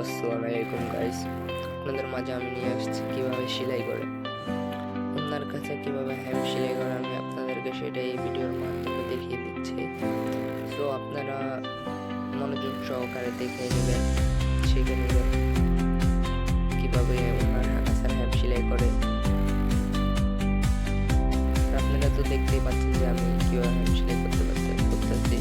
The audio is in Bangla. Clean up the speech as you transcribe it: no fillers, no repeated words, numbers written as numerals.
আসসালামু আলাইকুম গাইস, আপনাদের মাঝে আমি নিয়ে আসছি কিভাবে সেলাই করে। আপনার কাছে কিভাবে হ্যাম সেলাই করে আমি আপনাদেরকে সেটাই এই ভিডিওর মাধ্যমে দেখিয়ে দিচ্ছি। সো আপনারা মনোযোগ সহকারে দেখে নেবেন, শিখে নেবেন কিভাবে ওনার কাছে হ্যাম সেলাই করে। আপনারা তো দেখতেই পাচ্ছেন যে আমি কিভাবে হ্যাম সেলাই করতেছি।